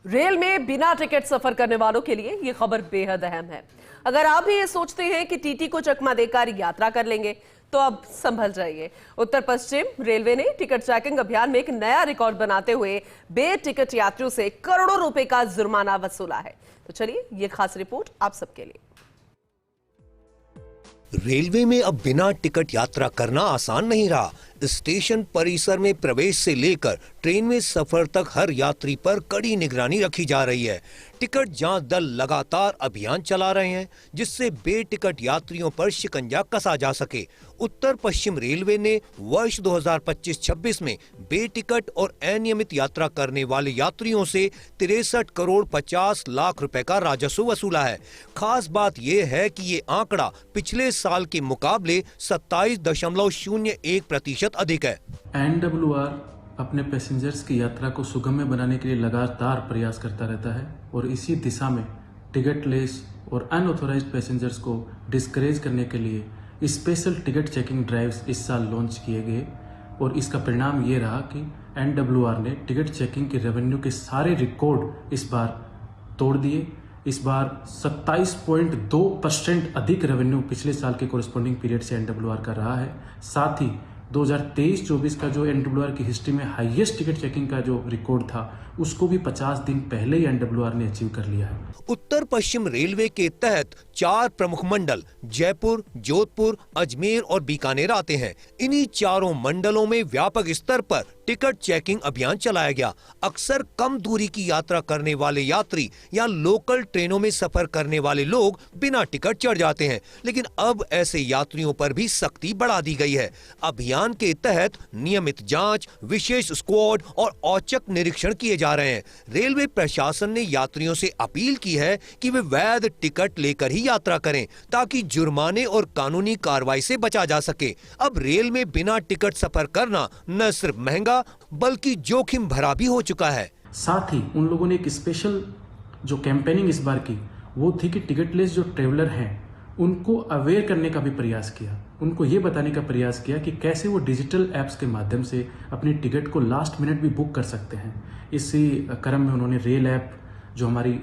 Rail में बिना ticket सफर करने वालों के लिए ये खबर बेहद अहम है। अगर आप भी ये सोचते हैं कि टीटी को चकमा देकर यात्रा कर लेंगे तो अब संभल जाइए। उत्तर पश्चिम रेलवे ने टिकट चेकिंग अभियान में एक नया रिकॉर्ड बनाते हुए बे टिकट यात्रियों से करोड़ों रुपए का जुर्माना वसूला है। तो चलिए ये खास रिपोर्ट आप सबके लिए। रेलवे में अब बिना टिकट यात्रा करना आसान नहीं रहा। स्टेशन परिसर में प्रवेश से लेकर ट्रेन में सफर तक हर यात्री पर कड़ी निगरानी रखी जा रही है। टिकट जांच दल लगातार अभियान चला रहे हैं जिससे बेटिकट यात्रियों पर शिकंजा कसा जा सके। उत्तर पश्चिम रेलवे ने वर्ष 2025-26 में बेटिकट और अनियमित यात्रा करने वाले यात्रियों से 63 करोड़ 50 लाख रुपए का राजस्व वसूला है। खास बात यह है कि ये आंकड़ा पिछले साल के मुकाबले 27.01% अधिक है। NWR अपने पैसेंजर्स की यात्रा को सुगम्य बनाने के लिए लगातार प्रयास करता रहता है और इसी दिशा में टिकट लेस और अनऑथोराइज्ड पैसेंजर्स को डिस्करेज करने के लिए स्पेशल टिकट चेकिंग ड्राइव्स इस साल लॉन्च किए गए और इसका परिणाम ये रहा कि NWR ने टिकट चेकिंग के रेवेन्यू के सारे रिकॉर्ड इस बार तोड़ दिए। इस बार 27.2% अधिक रेवेन्यू पिछले साल के कोरिस्पोंडिंग पीरियड से NWR का रहा है। साथ ही 2023-24 का जो NWR की हिस्ट्री में हाईएस्ट टिकट चेकिंग का जो रिकॉर्ड था उसको भी 50 दिन पहले ही NWR ने अचीव कर लिया है। उत्तर पश्चिम रेलवे के तहत 4 प्रमुख मंडल जयपुर, जोधपुर, अजमेर और बीकानेर आते हैं। इन्हीं चारों मंडलों में व्यापक स्तर पर टिकट चेकिंग अभियान चलाया गया। अक्सर कम दूरी की यात्रा करने वाले यात्री या लोकल ट्रेनों में सफर करने वाले लोग बिना टिकट चढ़ जाते हैं, लेकिन अब ऐसे यात्रियों पर भी सख्ती बढ़ा दी गई है। अभियान के तहत नियमित जांच, विशेष स्क्वाड और औचक निरीक्षण किए जा रहे हैं। रेलवे प्रशासन ने यात्रियों से अपील की है कि वे वैध टिकट लेकर ही यात्रा करें ताकि जुर्माने और कानूनी कार्रवाई से बचा जा सके। अब रेल में बिना टिकट सफर करना न सिर्फ महंगा बल्कि जोखिम भरा भी हो चुका है। साथ ही उन लोगों ने एक स्पेशल जो कैंपेनिंग इस बार की वो थी कि टिकटलेस जो ट्रेवलर हैं उनको अवेयर करने का भी प्रयास किया। उनको ये बताने का प्रयास किया कि कैसे वो डिजिटल ऐप्स के माध्यम से अपनी टिकट को लास्ट मिनट भी बुक कर सकते हैं। इसी क्रम में उन्होंने रेल ऐप जो हमारी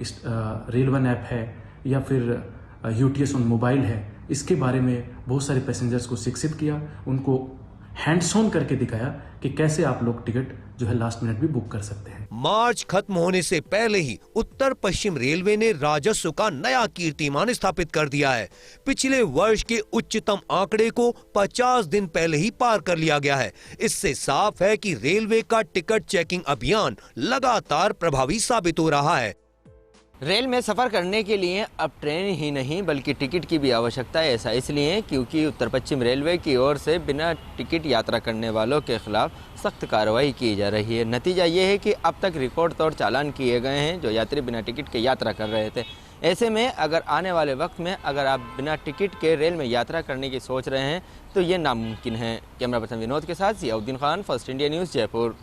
रेल वन ऐप है या फिर UTS ऑन मोबाइल है, इसके बारे में बहुत सारे पैसेंजर्स को शिक्षित किया, उनको हैंड्स ऑन करके दिखाया कि कैसे आप लोग टिकट जो है लास्ट मिनट भी बुक कर सकते हैं। मार्च खत्म होने से पहले ही उत्तर पश्चिम रेलवे ने राजस्व का नया कीर्तिमान स्थापित कर दिया है। पिछले वर्ष के उच्चतम आंकड़े को 50 दिन पहले ही पार कर लिया गया है। इससे साफ है कि रेलवे का टिकट चेकिंग अभियान लगातार प्रभावी साबित हो रहा है। रेल में सफ़र करने के लिए अब ट्रेन ही नहीं बल्कि टिकट की भी आवश्यकता है। ऐसा इसलिए क्योंकि उत्तर पश्चिम रेलवे की ओर से बिना टिकट यात्रा करने वालों के खिलाफ सख्त कार्रवाई की जा रही है। नतीजा ये है कि अब तक रिकॉर्ड तौर चालान किए गए हैं जो यात्री बिना टिकट के यात्रा कर रहे थे। ऐसे में अगर आने वाले वक्त में अगर आप बिना टिकट के रेल में यात्रा करने की सोच रहे हैं तो ये नामुमकिन है। कैमरा पर्सन विनोद के साथ Ziauddin Khan, first India news, Jaipur.